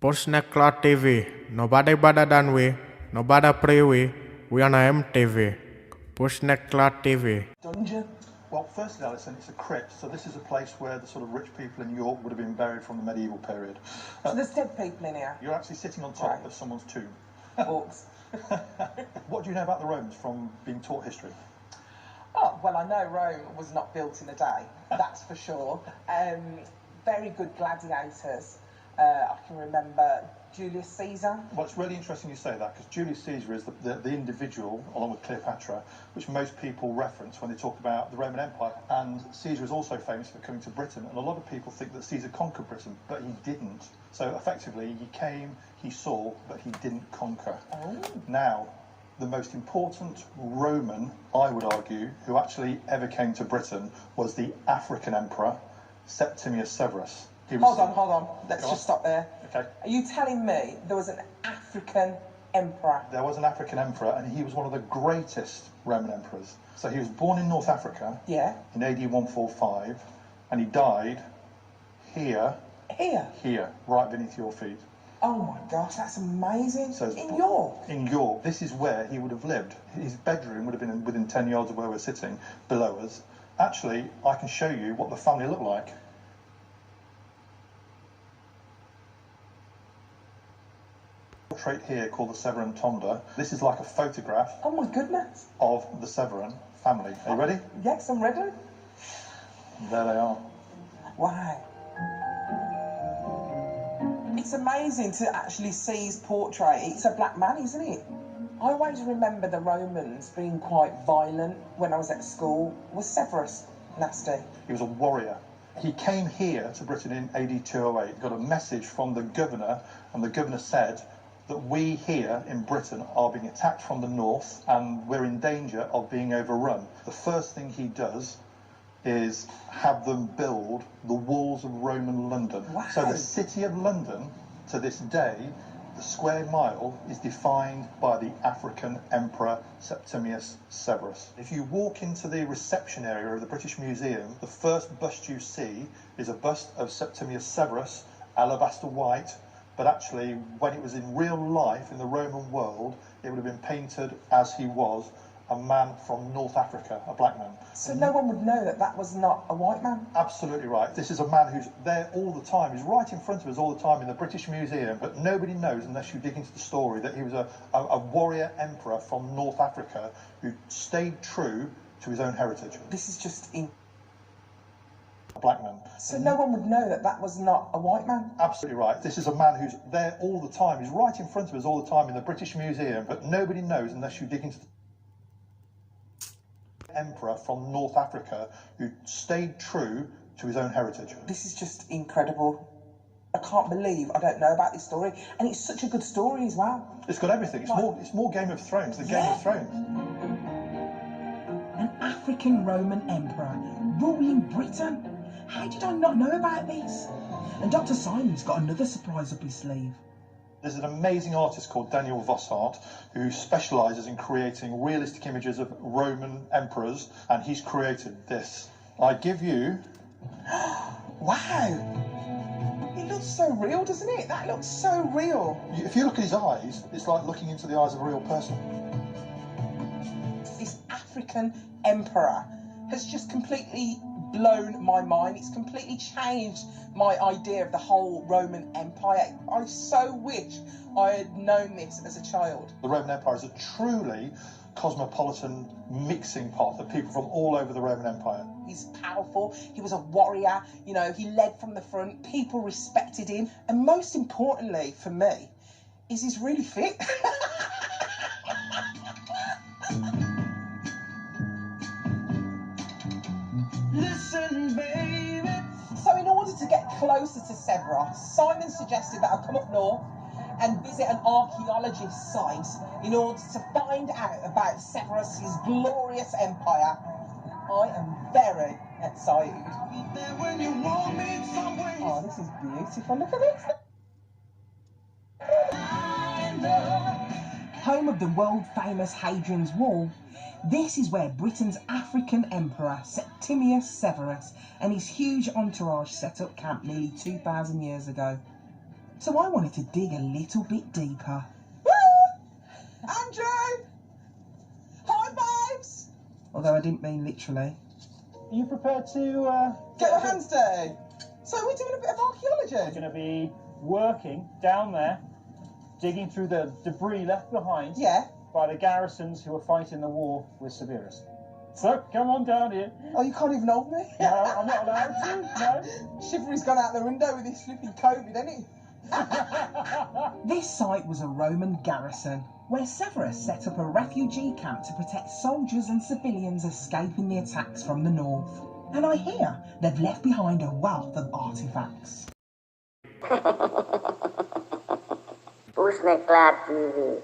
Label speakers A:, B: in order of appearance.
A: Posnekla TV, nobody bada than nobody pray we on a MTV. Posnekla TV.
B: Dungeon? Well, firstly, Alison, it's a crypt, so this is a place where the sort of rich people in York would have been buried from the medieval period.
C: So there's dead people in here?
B: You're actually sitting on top of someone's tomb.
C: Orcs.
B: What do you know about the Romans from being taught history?
C: Oh, well, I know Rome was not built in a day, that's for sure. Very good gladiators. I can remember Julius Caesar.
B: Well, it's really interesting you say that, because Julius Caesar is the individual, along with Cleopatra, which most people reference when they talk about the Roman Empire. And Caesar is also famous for coming to Britain, and a lot of people think that Caesar conquered Britain, but he didn't. So effectively, he came, he saw, but he didn't conquer.
C: Oh.
B: Now, the most important Roman, I would argue, who actually ever came to Britain was the African emperor, Septimius Severus.
C: Hold on. Let's just stop there.
B: Okay.
C: Are you telling me there was an African emperor?
B: There was an African emperor, and he was one of the greatest Roman emperors. So he was born in North Africa.
C: Yeah.
B: In AD 145, and he died here.
C: Here?
B: Here, right beneath your feet.
C: Oh my gosh, that's amazing.
B: So
C: in York?
B: In York. This is where he would have lived. His bedroom would have been within 10 yards of where we're sitting, below us. Actually, I can show you what the family looked like. Portrait here called the Severan Tomba. This is like a photograph.
C: Oh my goodness.
B: Of the Severan family. Are you ready?
C: Yes, I'm ready.
B: There they are.
C: Wow. It's amazing to actually see his portrait. It's a black man, isn't it? I always remember the Romans being quite violent when I was at school. Was Severus nasty?
B: He was a warrior. He came here to Britain in AD 208, got a message from the governor, and the governor said that we here in Britain are being attacked from the north and we're in danger of being overrun. The first thing he does is have them build the walls of Roman London.
C: Wow.
B: So the city of London, to this day, the square mile is defined by the African Emperor Septimius Severus. If you walk into the reception area of the British Museum, the first bust you see is a bust of Septimius Severus, alabaster white, but actually when it was in real life in the Roman world, it would have been painted as he was, a man from North Africa, a black man.
C: So no one would know that that was not a white man?
B: Absolutely right. This is a man who's there all the time. He's right in front of us all the time in the British Museum, but nobody knows unless you dig into the story that he was a warrior emperor from North Africa who stayed true to his own heritage.
C: This is just
B: a black man.
C: So no one would know that that was not a white man?
B: Absolutely right. This is a man who's there all the time. He's right in front of us all the time in the British Museum, but nobody knows unless you dig into the emperor from North Africa who stayed true to his own heritage.
C: This is just incredible. I can't believe I don't know about this story, and it's such a good story as well.
B: It's got everything. It's more Game of Thrones than Game of Thrones.
D: An African Roman emperor ruling Britain? How did I not know about this? And Dr. Simon's got another surprise up his sleeve.
B: There's an amazing artist called Daniel Vossart who specialises in creating realistic images of Roman emperors, and he's created this. I give you...
C: Wow! It looks so real, doesn't it? That looks so real.
B: If you look at his eyes, it's like looking into the eyes of a real person.
C: This African emperor has just completely blown my mind. It's completely changed my idea of the whole Roman Empire. I so wish I had known this as a child.
B: The Roman Empire is a truly cosmopolitan mixing pot of people from all over the Roman Empire.
C: He's powerful, he was a warrior, you know, he led from the front, people respected him, and most importantly for me, is he's really fit.
D: Listen, baby.
C: So in order to get closer to Severus, Simon suggested that I come up north and visit an archaeologist site in order to find out about Severus's glorious empire. I am very excited. Oh, this is beautiful. Look at this.
D: Home of the world-famous Hadrian's Wall, this is where Britain's African Emperor Septimius Severus and his huge entourage set up camp nearly 2,000 years ago. So I wanted to dig a little bit deeper.
C: Andrew! High fives!
D: Although I didn't mean literally.
E: Are you prepared to
C: Get your hands dirty. So we're doing a bit of archaeology.
E: We're going to be working down there, digging through the debris left behind
C: Yeah.
E: by the garrisons who were fighting the war with Severus. So, come on down here.
C: Oh, you can't even hold me?
E: No, I'm not allowed to, no.
C: Shivery's gone out the window with his flipping COVID, hasn't he?
D: This site was a Roman garrison where Severus set up a refugee camp to protect soldiers and civilians escaping the attacks from the north. And I hear they've left behind a wealth of artifacts.
F: Push Club TV.